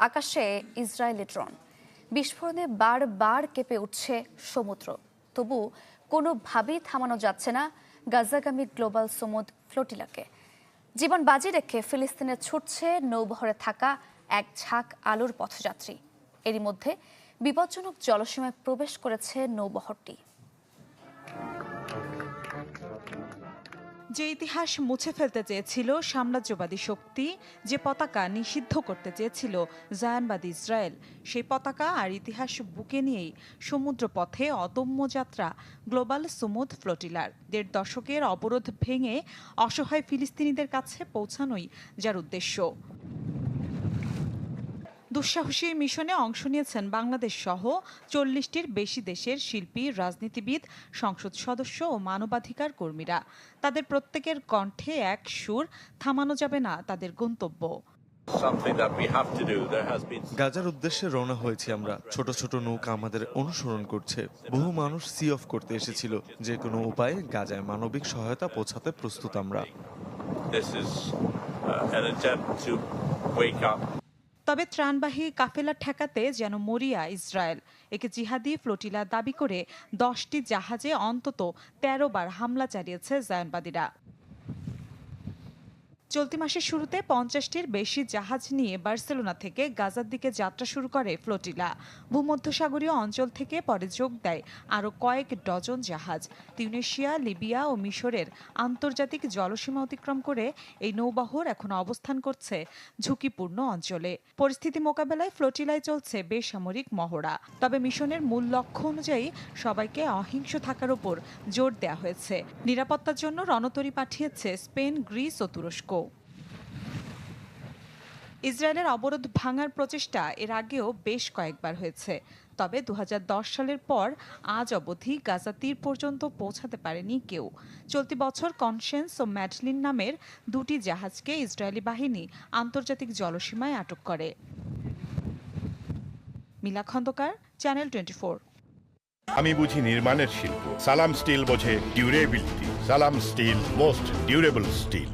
আকাশে Israeli drone. বিস্ফোরণে বারবার কেঁপে উঠছে সমুদ্র। তবু কোনোভাবেই থামানো যাচ্ছে না গাজাগামী গ্লোবাল সমুদ ফ্লোটিলাকে। জীবন বাজি রেখে ফিলিস্তিনে ছুটছে নৌবহরে থাকা এক ঝাঁক আলোর পথযাত্রী। এরই মধ্যে বিপজ্জনক জলসীমায় প্রবেশ করেছে নৌবহরটি। যে ইতিহাস মুছে ফেলতে চেয়েছিল সাম্রাজ্যবাদী শক্তি, যে পতাকা নিষিদ্ধ করতে চেয়েছিল জায়ানবাদী ইসরায়েল, সেই পতাকা আর ইতিহাস বুকে নিয়েই সমুদ্র পথে অদম্য যাত্রা গ্লোবাল সমুদ ফ্লোটিলার। ১.৫ দশকের অবরোধ ভেঙে অসহায় ফিলিস্তিনিদের কাছে পৌঁছানোই যার উদ্দেশ্য। দুঃসাহসী মিশনে অংশ নিয়েছেন বাংলাদেশ সহ ৪০টির বেশি দেশের শিল্পী, রাজনীতিবিদ, সংসদ সদস্য ও মানবাধিকার কর্মীরা। তাদের প্রত্যেকের কণ্ঠে এক সুর, থামানো যাবে না তাদের গন্তব্য। গাজার উদ্দেশ্যে রওনা হয়েছি আমরা। ছোট ছোট নৌকা আমাদের অনুসরণ করছে। বহু মানুষ সি অফ করতে এসেছিল। যে কোনো উপায়ে গাজায় মানবিক সহায়তা পৌঁছাতে প্রস্তুত আমরা। তবে ত্রাণবাহী কাফেলা ঠেকাতে যেন মরিয়া ইসরায়েল। একে জিহাদি ফ্লোটিলা দাবি করে 10টি জাহাজে অন্তত 13 বার হামলা চালিয়েছে জায়নবাদীরা। চলতি মাসের শুরুতে 50টির বেশি জাহাজ নিয়ে বার্সেলোনা থেকে গাজার দিকে যাত্রা শুরু করে ফ্লোটিলা। ভূমধ্যসাগরীয় অঞ্চল থেকে পরে যোগ দেয় আরও কয়েক ডজন জাহাজ। তিউনিসিয়া, লিবিয়া ও মিশরের আন্তর্জাতিক জলসীমা অতিক্রম করে এই নৌবহর এখন অবস্থান করছে ঝুঁকিপূর্ণ অঞ্চলে। পরিস্থিতি মোকাবেলায় ফ্লোটিলায় চলছে বেসামরিক মহড়া। তবে মিশনের মূল লক্ষ্য অনুযায়ী সবাইকে অহিংস থাকার উপর জোর দেওয়া হয়েছে। নিরাপত্তার জন্য রণতরী পাঠিয়েছে স্পেন, গ্রিস ও তুরস্ক। ইসরায়েলের অবরোধ ভাঙার প্রচেষ্টা এর আগেও বেশ কয়েকবার হয়েছে। তবে 2010 সালের পর আজ অবধি গাজা তীর পর্যন্ত পৌঁছাতে পারেনি কেউ। চলতি বছর কনশেন্স ও ম্যাডলিন নামের 2টি জাহাজকে ইসরায়েলি বাহিনী আন্তর্জাতিক জলসীমায় আটক করে। মিলা খন্দকার, চ্যানেল 24। আমি বুঝি নির্মাণের শিল্প, সালাম স্টিল বোঝে ডিউরেবিলিটি। সালাম স্টিল, মোস্ট ডিউরেবল স্টিল।